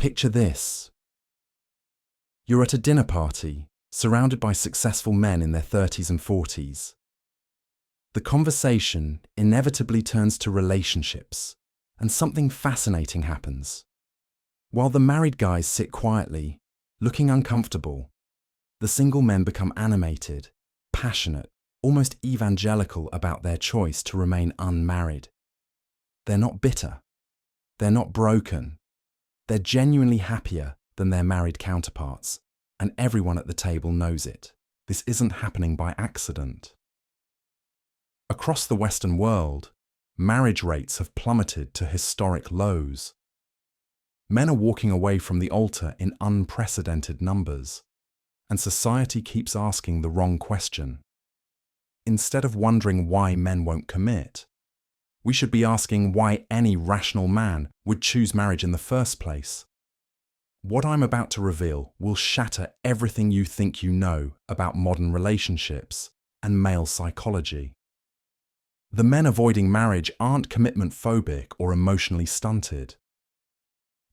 Picture this. You're at a dinner party, surrounded by successful men in their 30s and 40s. The conversation inevitably turns to relationships, and something fascinating happens. While the married guys sit quietly, looking uncomfortable, the single men become animated, passionate, almost evangelical about their choice to remain unmarried. They're not bitter. They're not broken. They're genuinely happier than their married counterparts, and everyone at the table knows it. This isn't happening by accident. Across the Western world, marriage rates have plummeted to historic lows. Men are walking away from the altar in unprecedented numbers, and society keeps asking the wrong question. Instead of wondering why men won't commit, we should be asking why any rational man would choose marriage in the first place. What I'm about to reveal will shatter everything you think you know about modern relationships and male psychology. The men avoiding marriage aren't commitment phobic or emotionally stunted.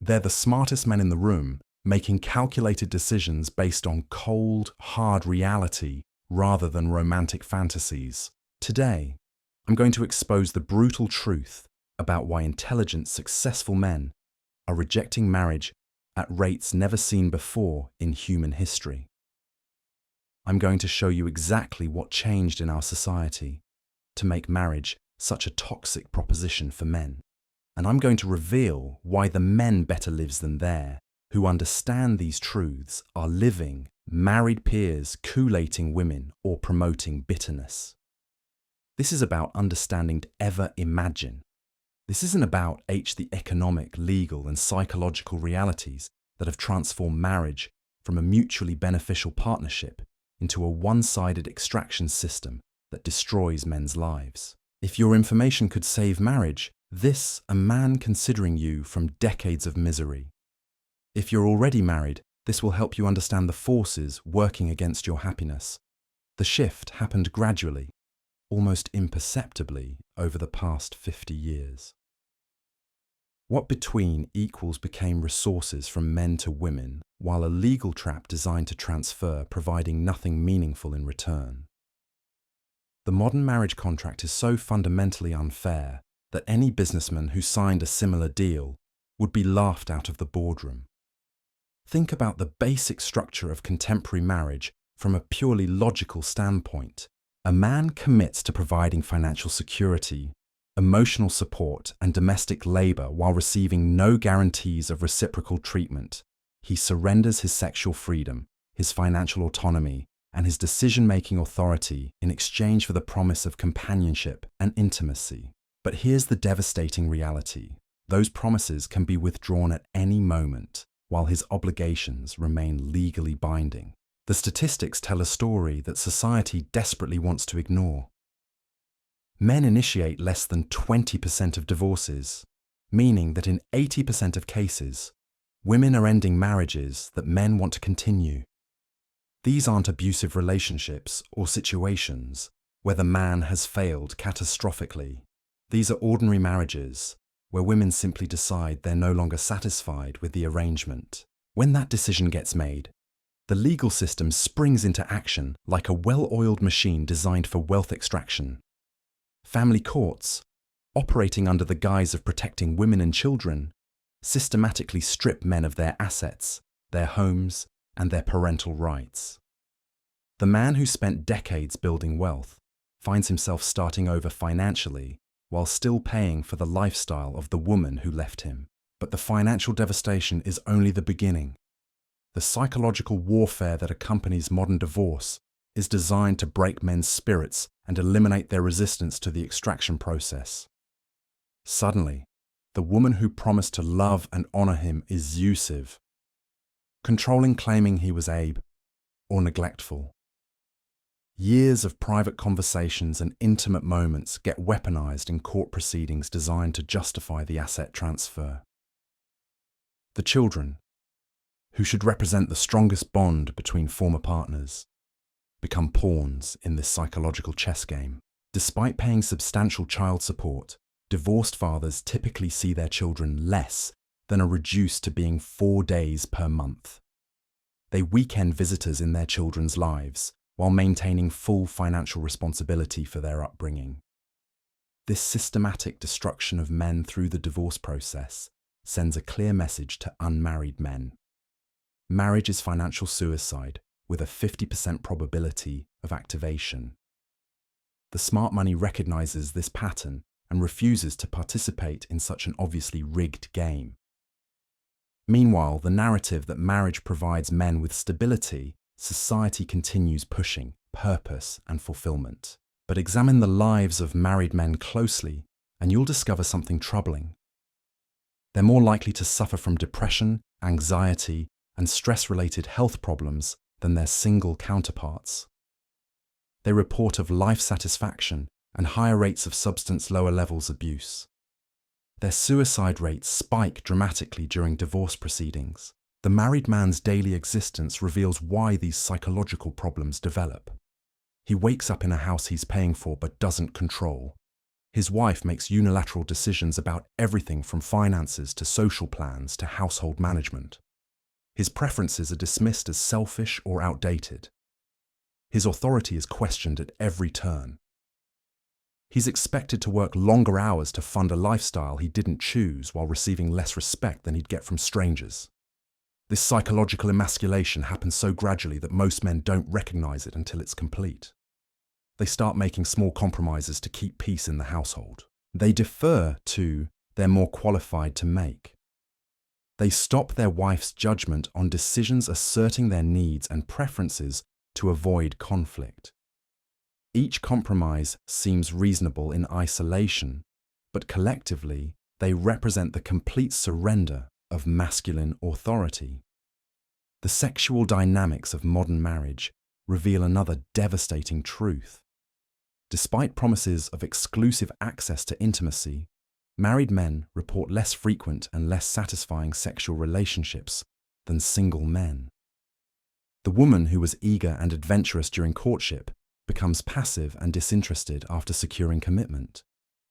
They're the smartest men in the room, making calculated decisions based on cold, hard reality rather than romantic fantasies. Today, I'm going to expose the brutal truth about why intelligent, successful men are rejecting marriage at rates never seen before in human history. I'm going to show you exactly what changed in our society to make marriage such a toxic proposition for men. And I'm going to reveal why the men better lives than there, who understand these truths, are living married peers coolating women or promoting bitterness. This is about understanding to ever imagine. This isn't about the economic, legal, and psychological realities that have transformed marriage from a mutually beneficial partnership into a one-sided extraction system that destroys men's lives. If your information could save marriage, this a man considering you from decades of misery. If you're already married, this will help you understand the forces working against your happiness. The shift happened gradually, almost imperceptibly over the past 50 years. What between equals became resources from men to women, while a legal trap designed to transfer, providing nothing meaningful in return. The modern marriage contract is so fundamentally unfair that any businessman who signed a similar deal would be laughed out of the boardroom. Think about the basic structure of contemporary marriage from a purely logical standpoint. A man commits to providing financial security, emotional support, and domestic labor while receiving no guarantees of reciprocal treatment. He surrenders his sexual freedom, his financial autonomy, and his decision-making authority in exchange for the promise of companionship and intimacy. But here's the devastating reality. Those promises can be withdrawn at any moment, while his obligations remain legally binding. The statistics tell a story that society desperately wants to ignore. Men initiate less than 20% of divorces, meaning that in 80% of cases, women are ending marriages that men want to continue. These aren't abusive relationships or situations where the man has failed catastrophically. These are ordinary marriages where women simply decide they're no longer satisfied with the arrangement. When that decision gets made, the legal system springs into action like a well-oiled machine designed for wealth extraction. Family courts, operating under the guise of protecting women and children, systematically strip men of their assets, their homes, and their parental rights. The man who spent decades building wealth finds himself starting over financially while still paying for the lifestyle of the woman who left him. But the financial devastation is only the beginning. The psychological warfare that accompanies modern divorce is designed to break men's spirits and eliminate their resistance to the extraction process. Suddenly, the woman who promised to love and honor him is abusive, controlling, claiming he was abe or neglectful. Years of private conversations and intimate moments get weaponized in court proceedings designed to justify the asset transfer. The children, who should represent the strongest bond between former partners, become pawns in this psychological chess game. Despite paying substantial child support, divorced fathers typically see their children less then are reduced to being 4 days per month. They weekend visitors in their children's lives while maintaining full financial responsibility for their upbringing. This systematic destruction of men through the divorce process sends a clear message to unmarried men. Marriage is financial suicide with a 50% probability of activation. The smart money recognizes this pattern and refuses to participate in such an obviously rigged game. Meanwhile, the narrative that marriage provides men with stability, society continues pushing purpose and fulfillment. But examine the lives of married men closely, and you'll discover something troubling. They're more likely to suffer from depression, anxiety, and stress-related health problems than their single counterparts. They report of life satisfaction and higher rates of substance lower levels abuse. Their suicide rates spike dramatically during divorce proceedings. The married man's daily existence reveals why these psychological problems develop. He wakes up in a house he's paying for but doesn't control. His wife makes unilateral decisions about everything from finances to social plans to household management. His preferences are dismissed as selfish or outdated. His authority is questioned at every turn. He's expected to work longer hours to fund a lifestyle he didn't choose while receiving less respect than he'd get from strangers. This psychological emasculation happens so gradually that most men don't recognize it until it's complete. They start making small compromises to keep peace in the household. They defer to they're more qualified to make. They stop their wife's judgment on decisions asserting their needs and preferences to avoid conflict. Each compromise seems reasonable in isolation, but collectively they represent the complete surrender of masculine authority. The sexual dynamics of modern marriage reveal another devastating truth. Despite promises of exclusive access to intimacy, married men report less frequent and less satisfying sexual relationships than single men. The woman who was eager and adventurous during courtship becomes passive and disinterested after securing commitment.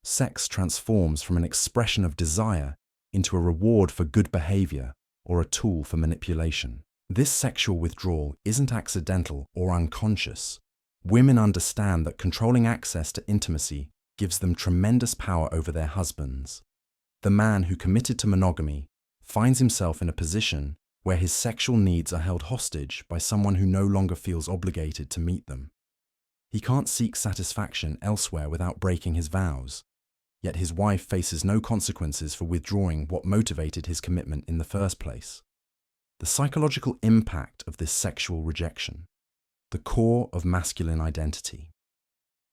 Sex transforms from an expression of desire into a reward for good behavior or a tool for manipulation. This sexual withdrawal isn't accidental or unconscious. Women understand that controlling access to intimacy gives them tremendous power over their husbands. The man who committed to monogamy finds himself in a position where his sexual needs are held hostage by someone who no longer feels obligated to meet them. He can't seek satisfaction elsewhere without breaking his vows, yet his wife faces no consequences for withdrawing what motivated his commitment in the first place. The psychological impact of this sexual rejection, the core of masculine identity.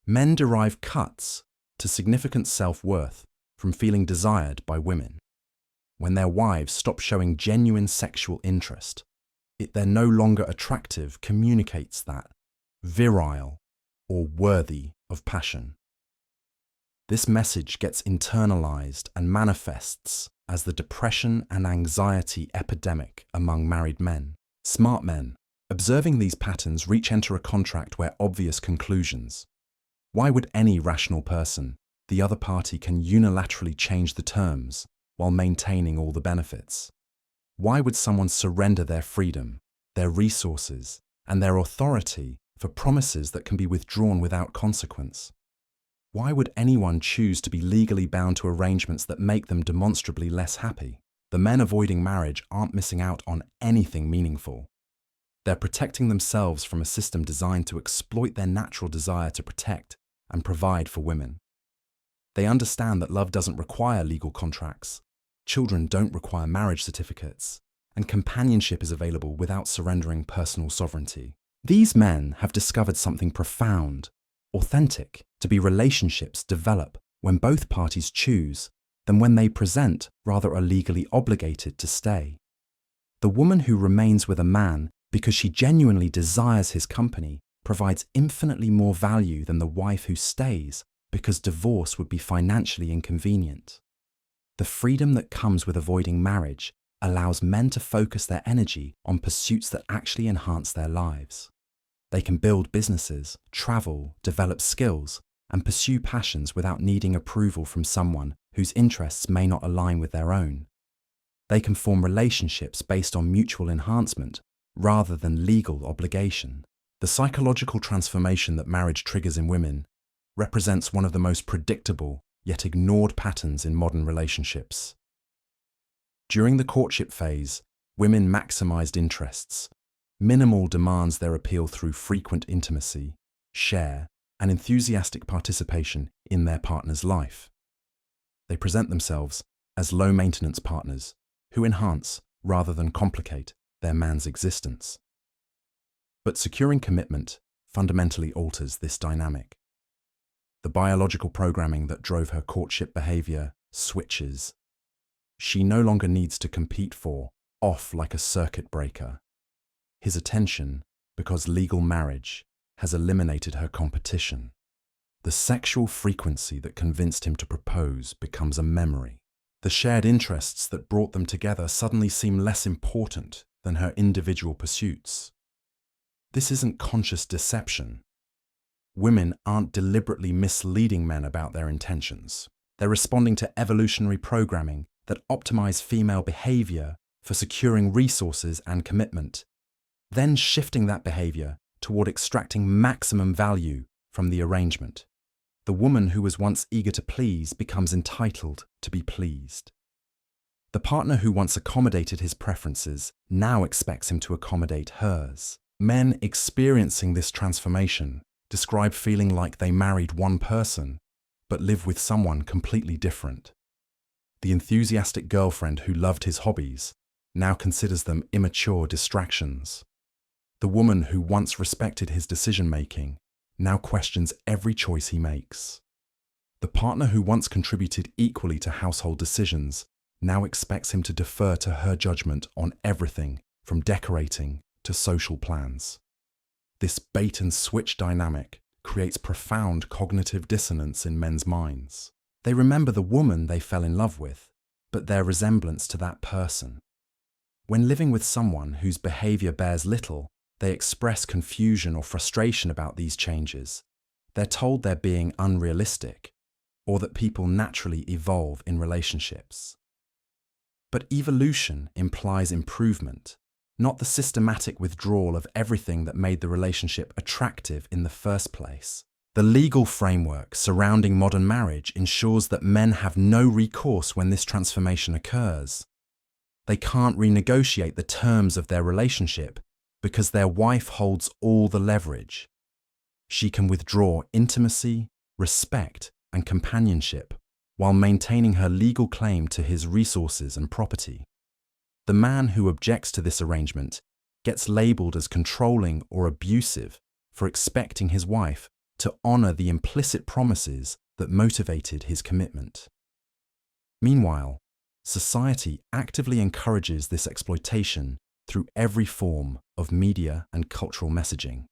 Men derive cuts to significant self-worth from feeling desired by women. When their wives stop showing genuine sexual interest, they're no longer attractive communicates that, virile, or worthy of passion. This message gets internalized and manifests as the depression and anxiety epidemic among married men. Smart men, observing these patterns, enter a contract where obvious conclusions. Why would any rational person, the other party can unilaterally change the terms while maintaining all the benefits? Why would someone surrender their freedom, their resources, and their authority for promises that can be withdrawn without consequence? Why would anyone choose to be legally bound to arrangements that make them demonstrably less happy? The men avoiding marriage aren't missing out on anything meaningful. They're protecting themselves from a system designed to exploit their natural desire to protect and provide for women. They understand that love doesn't require legal contracts, children don't require marriage certificates, and companionship is available without surrendering personal sovereignty. These men have discovered something profound, authentic, to be relationships develop when both parties choose than when they present rather are legally obligated to stay. The woman who remains with a man because she genuinely desires his company provides infinitely more value than the wife who stays because divorce would be financially inconvenient. The freedom that comes with avoiding marriage allows men to focus their energy on pursuits that actually enhance their lives. They can build businesses, travel, develop skills, and pursue passions without needing approval from someone whose interests may not align with their own. They can form relationships based on mutual enhancement rather than legal obligation. The psychological transformation that marriage triggers in women represents one of the most predictable yet ignored patterns in modern relationships. During the courtship phase, women maximized interests. Minimal demands their appeal through frequent intimacy, share, and enthusiastic participation in their partner's life. They present themselves as low-maintenance partners who enhance rather than complicate their man's existence. But securing commitment fundamentally alters this dynamic. The biological programming that drove her courtship behavior switches. She no longer needs to compete for, off like a circuit breaker. His attention, because legal marriage, has eliminated her competition. The sexual frequency that convinced him to propose becomes a memory. The shared interests that brought them together suddenly seem less important than her individual pursuits. This isn't conscious deception. Women aren't deliberately misleading men about their intentions. They're responding to evolutionary programming that optimize female behavior for securing resources and commitment, then shifting that behavior toward extracting maximum value from the arrangement. The woman who was once eager to please becomes entitled to be pleased. The partner who once accommodated his preferences now expects him to accommodate hers. Men experiencing this transformation describe feeling like they married one person, but live with someone completely different. The enthusiastic girlfriend who loved his hobbies now considers them immature distractions. The woman who once respected his decision-making now questions every choice he makes. The partner who once contributed equally to household decisions now expects him to defer to her judgment on everything from decorating to social plans. This bait-and-switch dynamic creates profound cognitive dissonance in men's minds. They remember the woman they fell in love with, but their resemblance to that person. When living with someone whose behavior bears little, they express confusion or frustration about these changes. They're told they're being unrealistic, or that people naturally evolve in relationships. But evolution implies improvement, not the systematic withdrawal of everything that made the relationship attractive in the first place. The legal framework surrounding modern marriage ensures that men have no recourse when this transformation occurs. They can't renegotiate the terms of their relationship because their wife holds all the leverage. She can withdraw intimacy, respect, and companionship while maintaining her legal claim to his resources and property. The man who objects to this arrangement gets labeled as controlling or abusive for expecting his wife to honor the implicit promises that motivated his commitment. Meanwhile, society actively encourages this exploitation through every form of media and cultural messaging.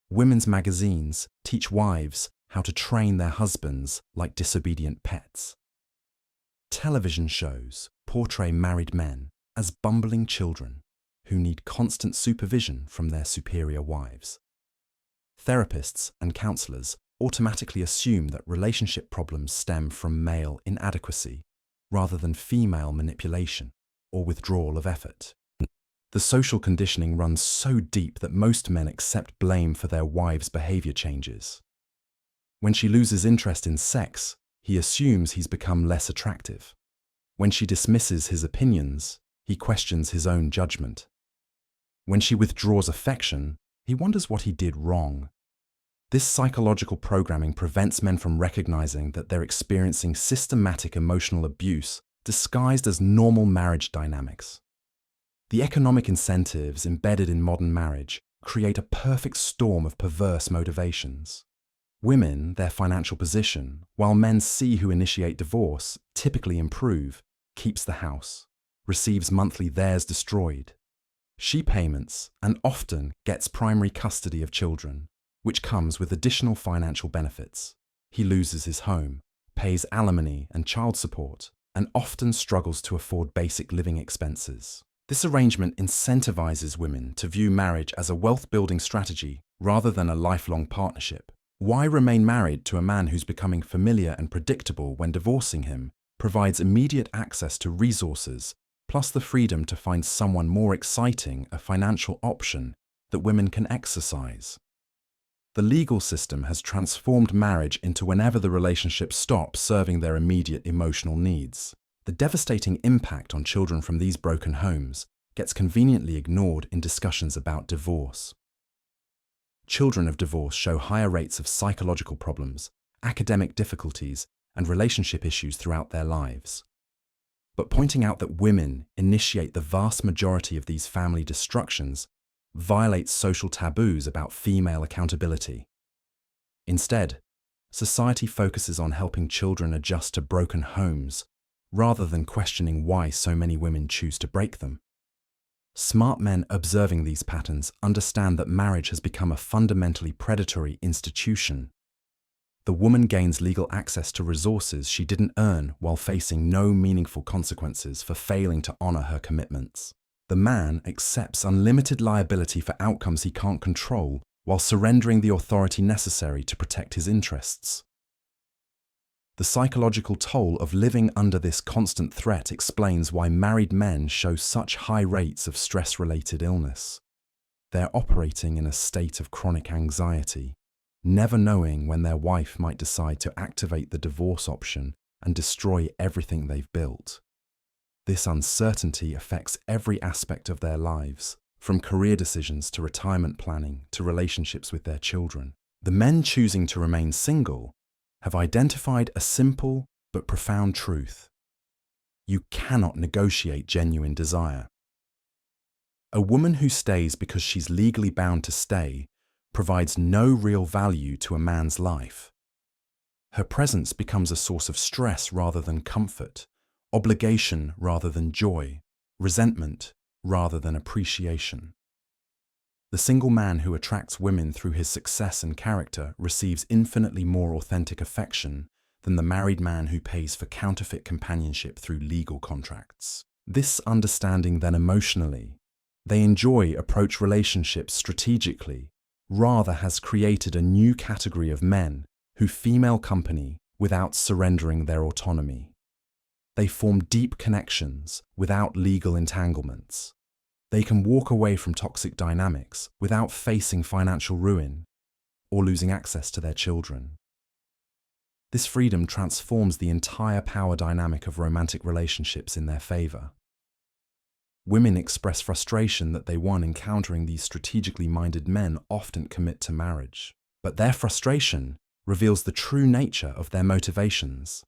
Women's magazines teach wives how to train their husbands like disobedient pets. Television shows portray married men as bumbling children who need constant supervision from their superior wives. Therapists and counselors automatically assume that relationship problems stem from male inadequacy rather than female manipulation or withdrawal of effort. The social conditioning runs so deep that most men accept blame for their wives' behavior changes. When she loses interest in sex, he assumes he's become less attractive. When she dismisses his opinions, he questions his own judgment. When she withdraws affection, he wonders what he did wrong. This psychological programming prevents men from recognizing that they're experiencing systematic emotional abuse disguised as normal marriage dynamics. The economic incentives embedded in modern marriage create a perfect storm of perverse motivations. Women, their financial position, while men see who initiate divorce, typically improve, keeps the house, receives monthly theirs destroyed. She payments and often gets primary custody of children, which comes with additional financial benefits. He loses his home, pays alimony and child support, and often struggles to afford basic living expenses. This arrangement incentivizes women to view marriage as a wealth-building strategy rather than a lifelong partnership. Why remain married to a man who's becoming familiar and predictable when divorcing him provides immediate access to resources, plus the freedom to find someone more exciting, a financial option that women can exercise. The legal system has transformed marriage into whenever the relationship stops serving their immediate emotional needs. The devastating impact on children from these broken homes gets conveniently ignored in discussions about divorce. Children of divorce show higher rates of psychological problems, academic difficulties, and relationship issues throughout their lives. But pointing out that women initiate the vast majority of these family destructions violates social taboos about female accountability. Instead, society focuses on helping children adjust to broken homes rather than questioning why so many women choose to break them. Smart men observing these patterns understand that marriage has become a fundamentally predatory institution. The woman gains legal access to resources she didn't earn while facing no meaningful consequences for failing to honor her commitments. The man accepts unlimited liability for outcomes he can't control while surrendering the authority necessary to protect his interests. The psychological toll of living under this constant threat explains why married men show such high rates of stress-related illness. They're operating in a state of chronic anxiety, never knowing when their wife might decide to activate the divorce option and destroy everything they've built. This uncertainty affects every aspect of their lives, from career decisions to retirement planning to relationships with their children. The men choosing to remain single have identified a simple but profound truth. You cannot negotiate genuine desire. A woman who stays because she's legally bound to stay provides no real value to a man's life. Her presence becomes a source of stress rather than comfort, obligation rather than joy, resentment rather than appreciation. The single man who attracts women through his success and character receives infinitely more authentic affection than the married man who pays for counterfeit companionship through legal contracts. This understanding then emotionally, they approach relationships strategically, rather has created a new category of men who female company without surrendering their autonomy. They form deep connections without legal entanglements. They can walk away from toxic dynamics without facing financial ruin or losing access to their children. This freedom transforms the entire power dynamic of romantic relationships in their favor. Women express frustration that they, encountering these strategically minded men, often commit to marriage. But their frustration reveals the true nature of their motivations.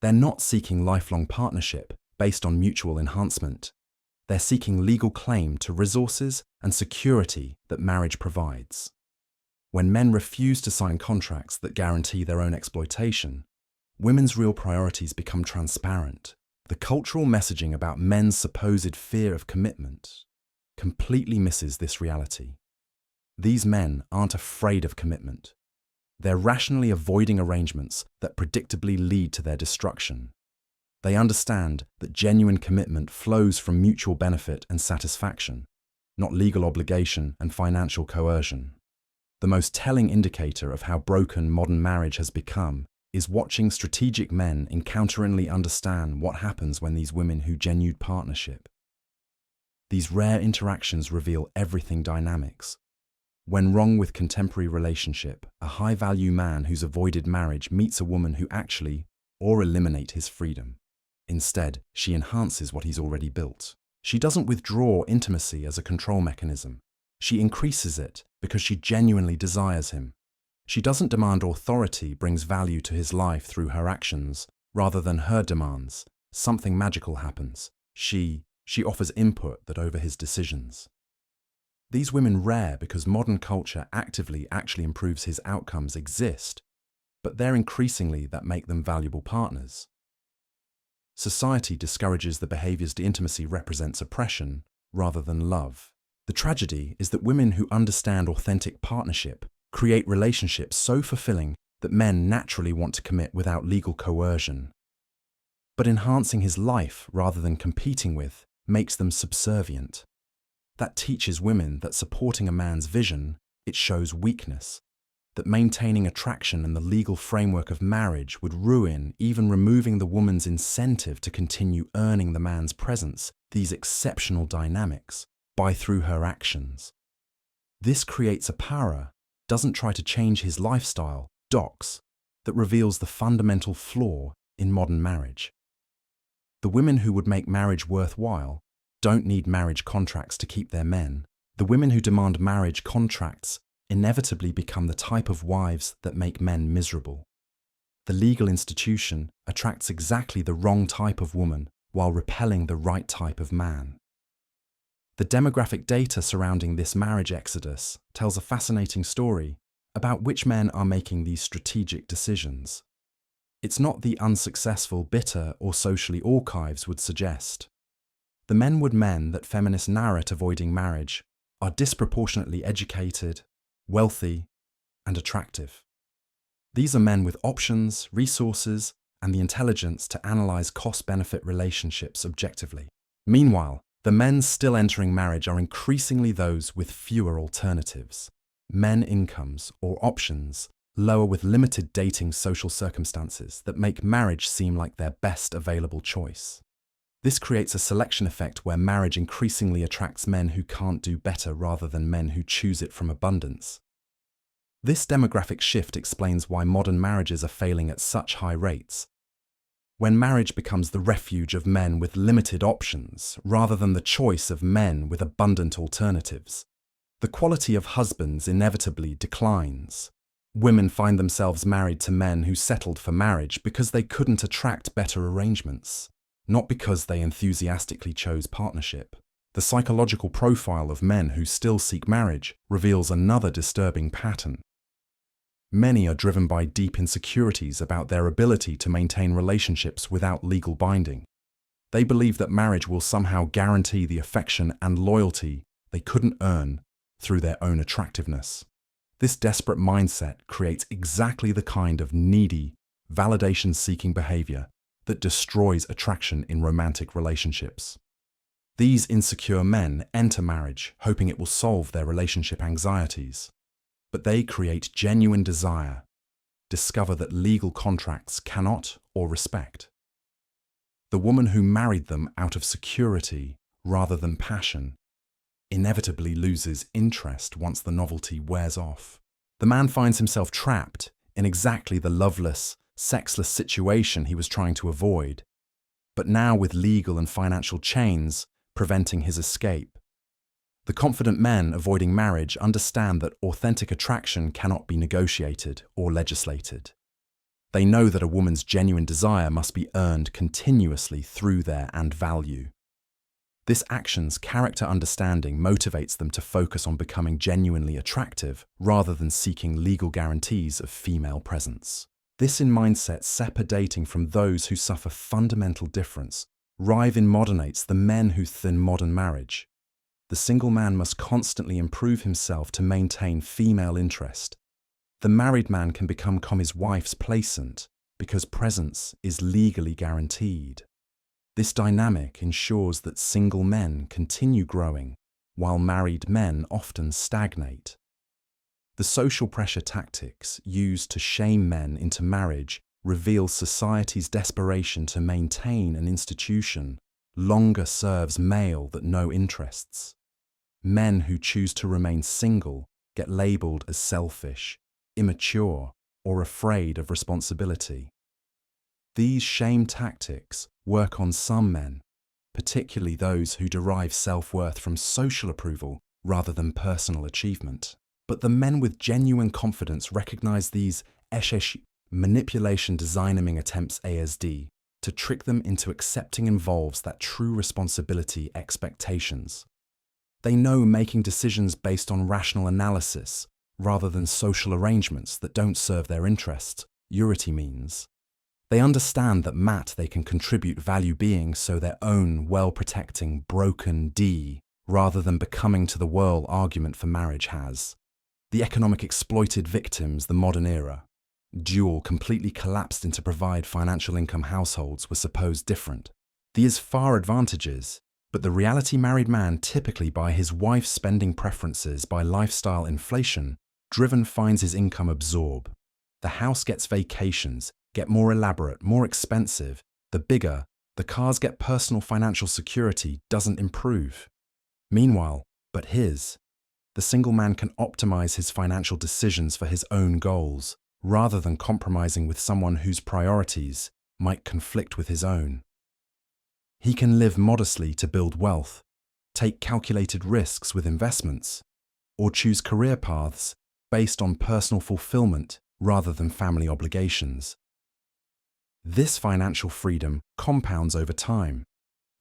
They're not seeking lifelong partnership based on mutual enhancement. They're seeking legal claim to resources and security that marriage provides. When men refuse to sign contracts that guarantee their own exploitation, women's real priorities become transparent. The cultural messaging about men's supposed fear of commitment completely misses this reality. These men aren't afraid of commitment. They're rationally avoiding arrangements that predictably lead to their destruction. They understand that genuine commitment flows from mutual benefit and satisfaction, not legal obligation and financial coercion. The most telling indicator of how broken modern marriage has become is watching strategic men encounteringly understand what happens when these women who genuine partnership. These rare interactions reveal everything dynamics. When wrong with contemporary relationship, a high-value man who's avoided marriage meets a woman who actually or eliminate his freedom. Instead, she enhances what he's already built. She doesn't withdraw intimacy as a control mechanism. She increases it because she genuinely desires him. She doesn't demand authority brings value to his life through her actions, rather than her demands. Something magical happens. She offers input that over his decisions. These women, rare because modern culture actively actually improves his outcomes, exist, but they're increasingly that make them valuable partners. Society discourages the behaviors intimacy represents oppression rather than love. The tragedy is that women who understand authentic partnership create relationships so fulfilling that men naturally want to commit without legal coercion. But enhancing his life rather than competing with makes them subservient. That teaches women that supporting a man's vision, it shows weakness. that maintaining attraction and the legal framework of marriage would ruin even removing the woman's incentive to continue earning the man's presence, these exceptional dynamics, by through her actions. This creates a para, doesn't try to change his lifestyle, docs, that reveals the fundamental flaw in modern marriage. The women who would make marriage worthwhile don't need marriage contracts to keep their men. The women who demand marriage contracts inevitably become the type of wives that make men miserable. The legal institution attracts exactly the wrong type of woman while repelling the right type of man. The demographic data surrounding this marriage exodus tells a fascinating story about which men are making these strategic decisions. It's not the unsuccessful, bitter, or socially archives would suggest. The men that feminists narrate avoiding marriage are disproportionately educated, wealthy, and attractive. These are men with options, resources, and the intelligence to analyze cost-benefit relationships objectively. Meanwhile, the men still entering marriage are increasingly those with fewer alternatives. Men incomes or options lower with limited dating social circumstances that make marriage seem like their best available choice. This creates a selection effect where marriage increasingly attracts men who can't do better rather than men who choose it from abundance. This demographic shift explains why modern marriages are failing at such high rates. When marriage becomes the refuge of men with limited options rather than the choice of men with abundant alternatives, the quality of husbands inevitably declines. Women find themselves married to men who settled for marriage because they couldn't attract better arrangements, not because they enthusiastically chose partnership. The psychological profile of men who still seek marriage reveals another disturbing pattern. Many are driven by deep insecurities about their ability to maintain relationships without legal binding. They believe that marriage will somehow guarantee the affection and loyalty they couldn't earn through their own attractiveness. This desperate mindset creates exactly the kind of needy, validation-seeking behavior that destroys attraction in romantic relationships. These insecure men enter marriage hoping it will solve their relationship anxieties, but they create genuine desire, discover that legal contracts cannot or respect. The woman who married them out of security rather than passion inevitably loses interest once the novelty wears off. The man finds himself trapped in exactly the loveless, sexless situation he was trying to avoid, but now with legal and financial chains preventing his escape. The confident men avoiding marriage understand that authentic attraction cannot be negotiated or legislated. They know that a woman's genuine desire must be earned continuously through their and value. This action's character understanding motivates them to focus on becoming genuinely attractive rather than seeking legal guarantees of female presence. This in mindset separating from those who suffer fundamental difference, rive modernates the men who thin modern marriage. The single man must constantly improve himself to maintain female interest. The married man can become his wife's plaisant because presence is legally guaranteed. This dynamic ensures that single men continue growing, while married men often stagnate. The social pressure tactics used to shame men into marriage reveal society's desperation to maintain an institution longer serves male that no interests. Men who choose to remain single get labeled as selfish, immature, or afraid of responsibility. These shame tactics work on some men, particularly those who derive self-worth from social approval rather than personal achievement. But the men with genuine confidence recognize these manipulation designing attempts ASD to trick them into accepting involves that true responsibility expectations. They know making decisions based on rational analysis rather than social arrangements that don't serve their interests, urity means. They understand that they can contribute value being so their own well-protecting broken D rather than becoming to the world argument for marriage has. The economic exploited victims the modern era, dual completely collapsed into provide financial income households were supposed different. These far advantages, but the reality married man typically by his wife's spending preferences by lifestyle inflation Driven finds his income absorb. The house gets vacations, get more elaborate, more expensive. The bigger, the cars get personal financial security doesn't improve. Meanwhile, the single man can optimize his financial decisions for his own goals, rather than compromising with someone whose priorities might conflict with his own. He can live modestly to build wealth, take calculated risks with investments, or choose career paths based on personal fulfillment rather than family obligations. This financial freedom compounds over time,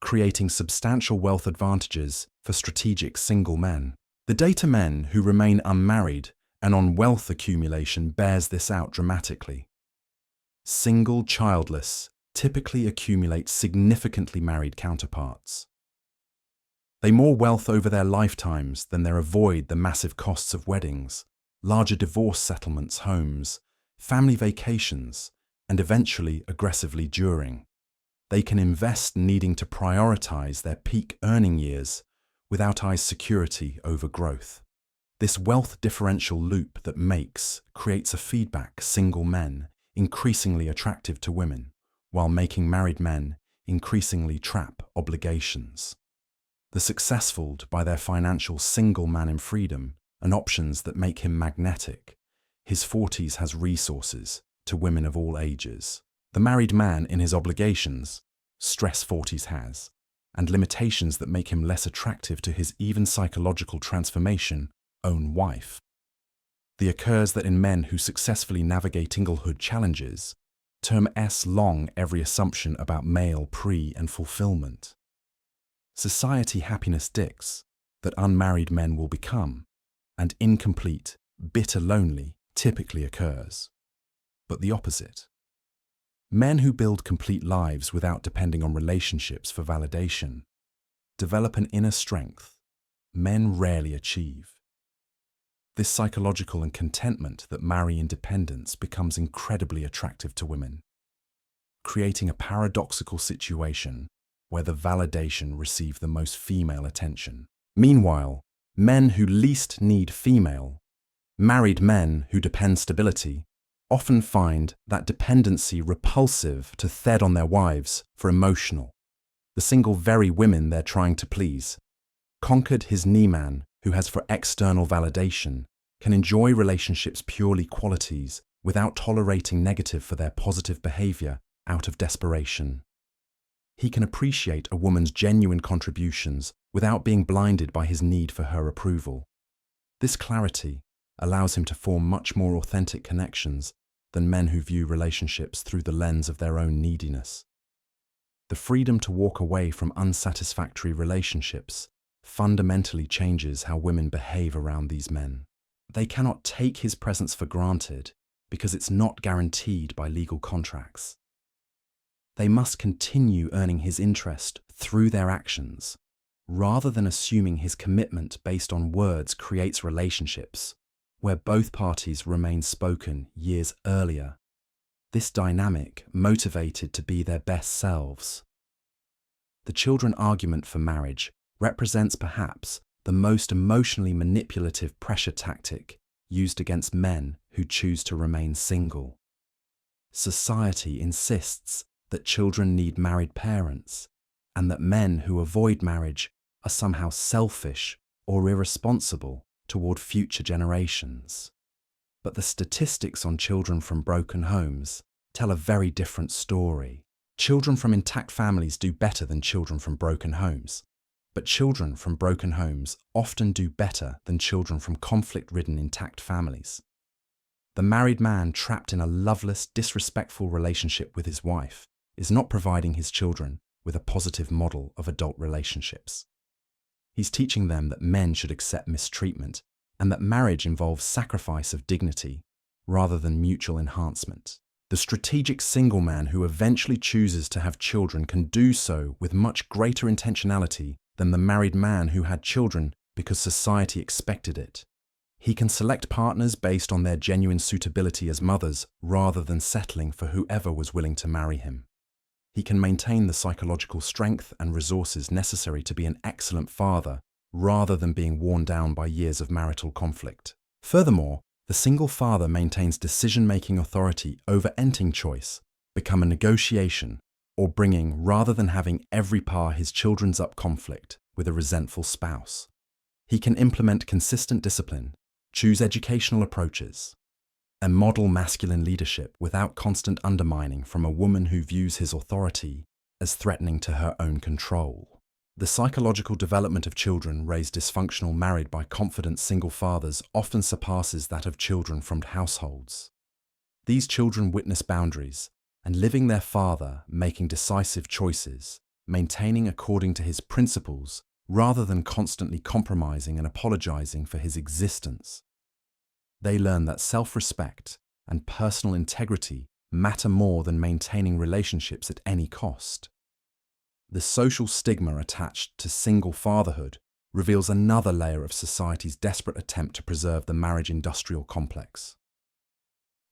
creating substantial wealth advantages for strategic single men. The data men who remain unmarried and on wealth accumulation bears this out dramatically. Single childless typically accumulate significantly married counterparts. They more wealth over their lifetimes than they avoid the massive costs of weddings, larger divorce settlements, homes, family vacations, and eventually aggressively during. They can invest needing to prioritize their peak earning years without eyes security over growth. This wealth differential loop that creates a feedback single men increasingly attractive to women, while making married men increasingly trap obligations. The successful by their financial single man in freedom and options that make him magnetic. His 40s has resources to women of all ages. The married man in his obligations, stress 40s has, and limitations that make him less attractive to his even psychological transformation, own wife. The occurs that in men who successfully navigate singlehood challenges, term S long every assumption about male pre and fulfillment. Society happiness dictates that unmarried men will become, and incomplete, bitter lonely typically occurs. But the opposite. Men who build complete lives without depending on relationships for validation develop an inner strength men rarely achieve. This psychological and contentment that marry independence becomes incredibly attractive to women, creating a paradoxical situation where the validation receive the most female attention. Meanwhile, men who least need female, married men who depend stability, often find that dependency repulsive to fed on their wives for emotional. The single very women they're trying to please. Conquered his knee man who has for external validation can enjoy relationships purely qualities without tolerating negative for their positive behavior out of desperation. He can appreciate a woman's genuine contributions without being blinded by his need for her approval. This clarity allows him to form much more authentic connections than men who view relationships through the lens of their own neediness. The freedom to walk away from unsatisfactory relationships fundamentally changes how women behave around these men. They cannot take his presence for granted because it's not guaranteed by legal contracts. They must continue earning his interest through their actions, rather than assuming his commitment based on words creates relationships where both parties remain spoken years earlier. This dynamic motivated to be their best selves. The children argument for marriage represents perhaps the most emotionally manipulative pressure tactic used against men who choose to remain single. Society insists that children need married parents, and that men who avoid marriage are somehow selfish or irresponsible toward future generations. But the statistics on children from broken homes tell a very different story. Children from intact families do better than children from broken homes, but children from broken homes often do better than children from conflict-ridden intact families. The married man trapped in a loveless, disrespectful relationship with his wife is not providing his children with a positive model of adult relationships. He's teaching them that men should accept mistreatment and that marriage involves sacrifice of dignity rather than mutual enhancement. The strategic single man who eventually chooses to have children can do so with much greater intentionality than the married man who had children because society expected it. He can select partners based on their genuine suitability as mothers rather than settling for whoever was willing to marry him. He can maintain the psychological strength and resources necessary to be an excellent father rather than being worn down by years of marital conflict. Furthermore, The single father maintains decision-making authority over enting choice, become a negotiation, or bringing rather than having every par his children's up conflict with a resentful spouse. He can implement consistent discipline, choose educational approaches, and model masculine leadership without constant undermining from a woman who views his authority as threatening to her own control. The psychological development of children raised dysfunctional married by confident single fathers often surpasses that of children from households. These children witness boundaries and living their father making decisive choices, maintaining according to his principles rather than constantly compromising and apologizing for his existence. They learn that self-respect and personal integrity matter more than maintaining relationships at any cost. The social stigma attached to single fatherhood reveals another layer of society's desperate attempt to preserve the marriage industrial complex.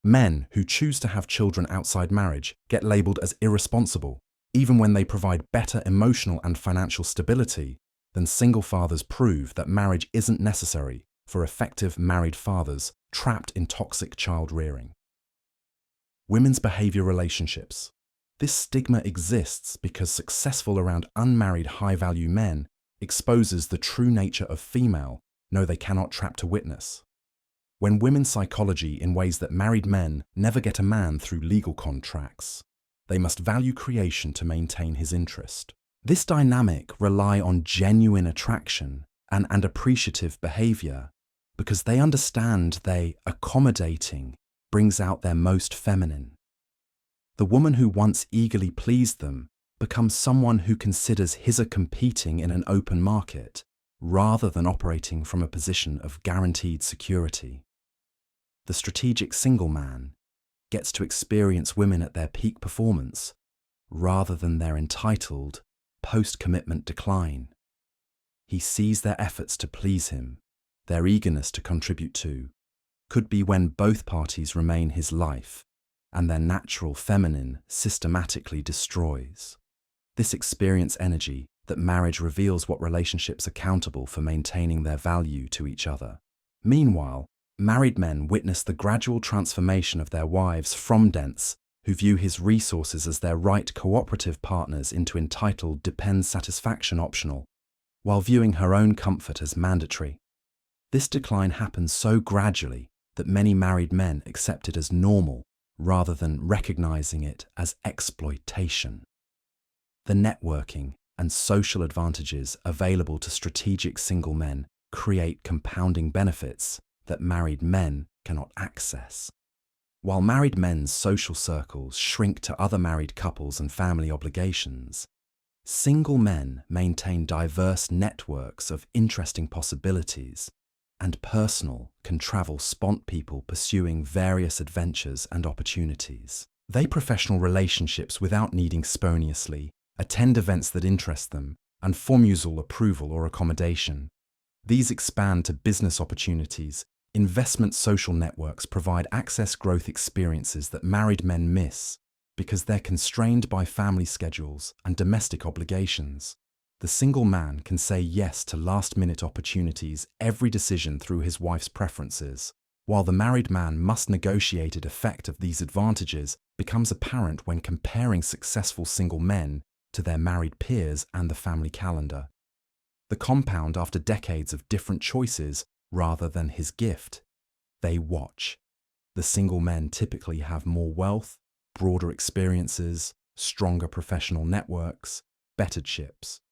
Men who choose to have children outside marriage get labeled as irresponsible, even when they provide better emotional and financial stability than single fathers prove that marriage isn't necessary for effective married fathers trapped in toxic child rearing. Women's behavior relationships. This stigma exists because successful around unmarried high-value men exposes the true nature of female, no they cannot trap to witness. When women's psychology in ways that married men never get a man through legal contracts, they must value creation to maintain his interest. This dynamic rely on genuine attraction and appreciative behavior because they understand accommodating brings out their most feminine. The woman who once eagerly pleased them becomes someone who considers his competing in an open market rather than operating from a position of guaranteed security. The strategic single man gets to experience women at their peak performance rather than their entitled, post-commitment decline. He sees their efforts to please him, their eagerness to contribute to, could be when both parties remain his life and their natural feminine systematically destroys. This experience energy that marriage reveals what relationships are accountable for maintaining their value to each other. Meanwhile, married men witness the gradual transformation of their wives from dense, who view his resources as their right cooperative partners, into entitled depends satisfaction optional, while viewing her own comfort as mandatory. This decline happens so gradually that many married men accept it as normal rather than recognizing it as exploitation. The networking and social advantages available to strategic single men create compounding benefits that married men cannot access. While married men's social circles shrink to other married couples and family obligations, single men maintain diverse networks of interesting possibilities, and personal can travel spont people pursuing various adventures and opportunities. They professional relationships without needing spontaneously, attend events that interest them, and form mutual approval or accommodation. These expand to business opportunities. Investment social networks provide access growth experiences that married men miss because they're constrained by family schedules and domestic obligations. The single man can say yes to last-minute opportunities, every decision through his wife's preferences, while the married man must negotiate the effect of these advantages becomes apparent when comparing successful single men to their married peers and the family calendar. The compound after decades of different choices rather than his gift. They watch. The single men typically have more wealth, broader experiences, stronger professional networks, better chips.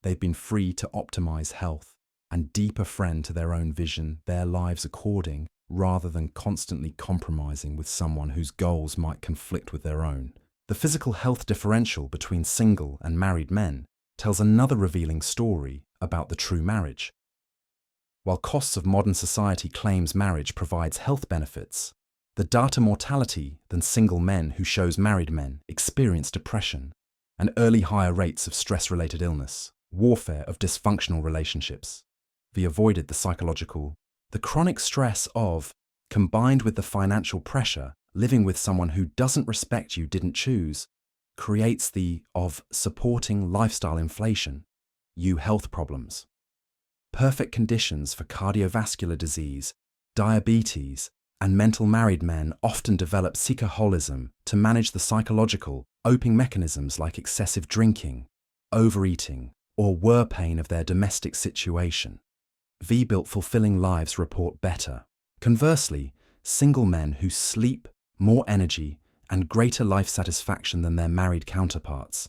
They've been free to optimize health and deeper friend to their own vision, their lives according, rather than constantly compromising with someone whose goals might conflict with their own. The physical health differential between single and married men tells another revealing story about the true marriage. While costs of modern society claims marriage provides health benefits, the data mortality than single men who shows married men experience depression and early higher rates of stress-related illness, warfare of dysfunctional relationships. The avoided the psychological, the chronic stress of, combined with the financial pressure, living with someone who doesn't respect you didn't choose, creates the of supporting lifestyle inflation, health problems. Perfect conditions for cardiovascular disease, diabetes, And mental married men often develop seekerholism to manage the psychological, coping mechanisms like excessive drinking, overeating, or war pain of their domestic situation. V-built fulfilling lives report better. Conversely, single men who sleep, more energy, and greater life satisfaction than their married counterparts.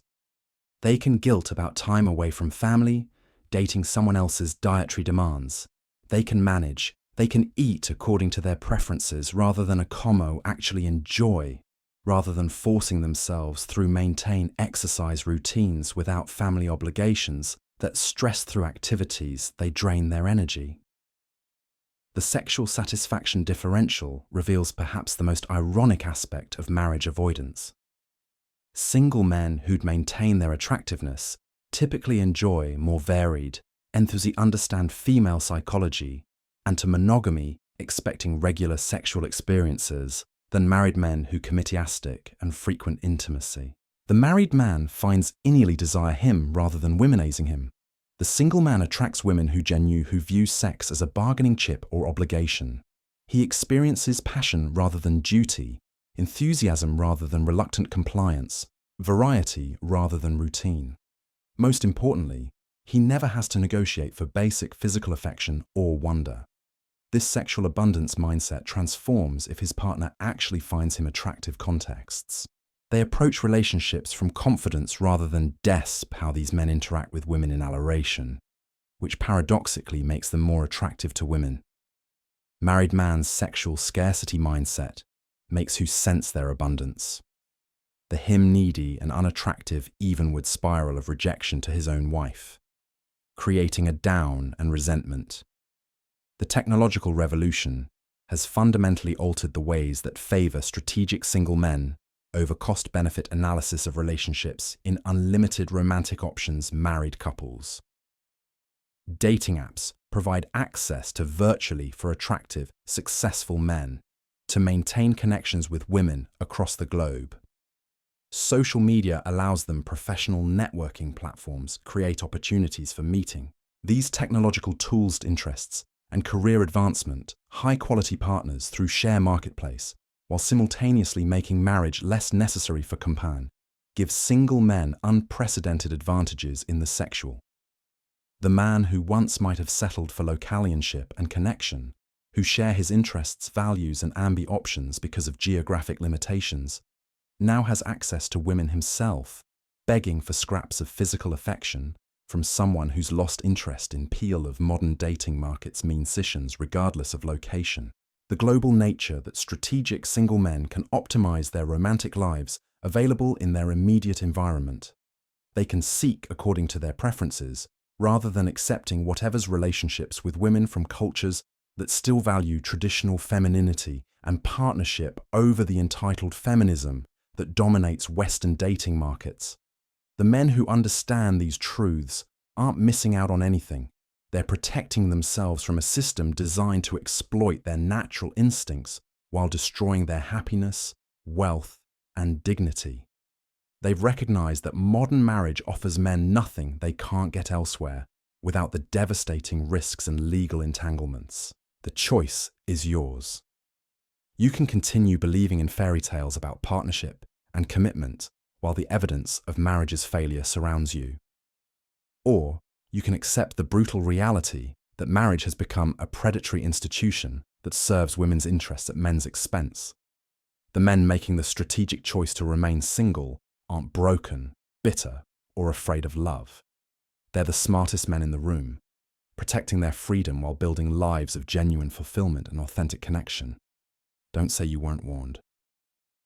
They can guilt about time away from family, dating someone else's dietary demands. They can manage, they can eat according to their preferences rather than a commo actually enjoy, rather than forcing themselves through maintain exercise routines without family obligations that stress through activities they drain their energy. The sexual satisfaction differential reveals perhaps the most ironic aspect of marriage avoidance. Single men who'd maintain their attractiveness typically enjoy more varied, understand female psychology, and to monogamy expecting regular sexual experiences than married men who comitiastic and frequent intimacy. The married man finds innially desire him rather than womanizing him. The single man attracts women who view sex as a bargaining chip or obligation. He experiences passion rather than duty, enthusiasm rather than reluctant compliance, variety rather than routine. Most importantly, he never has to negotiate for basic physical affection or wonder. This sexual abundance mindset transforms if his partner actually finds him attractive contexts. They approach relationships from confidence rather than desp how these men interact with women in adoration, which paradoxically makes them more attractive to women. Married man's sexual scarcity mindset makes who sense their abundance. The him needy and unattractive evenward spiral of rejection to his own wife, creating a down and resentment. The technological revolution has fundamentally altered the ways that favor strategic single men over cost-benefit analysis of relationships in unlimited romantic options married couples. Dating apps provide access to virtually for attractive, successful men to maintain connections with women across the globe. Social media allows them professional networking platforms create opportunities for meeting. These technological tools, interests, and career advancement, high-quality partners through share marketplace, while simultaneously making marriage less necessary for companion, give single men unprecedented advantages in the sexual. The man who once might have settled for localianship and connection, who share his interests, values, and ambi options because of geographic limitations, now has access to women himself, begging for scraps of physical affection from someone who's lost interest in peel of modern dating markets mean sessions regardless of location. The global nature that strategic single men can optimize their romantic lives available in their immediate environment. They can seek according to their preferences rather than accepting whatever's relationships with women from cultures that still value traditional femininity and partnership over the entitled feminism that dominates Western dating markets. The men who understand these truths aren't missing out on anything. They're protecting themselves from a system designed to exploit their natural instincts while destroying their happiness, wealth, and dignity. They've recognized that modern marriage offers men nothing they can't get elsewhere without the devastating risks and legal entanglements. The choice is yours. You can continue believing in fairy tales about partnership and commitment while the evidence of marriage's failure surrounds you. Or you can accept the brutal reality that marriage has become a predatory institution that serves women's interests at men's expense. The men making the strategic choice to remain single aren't broken, bitter, or afraid of love. They're the smartest men in the room, protecting their freedom while building lives of genuine fulfillment and authentic connection. Don't say you weren't warned.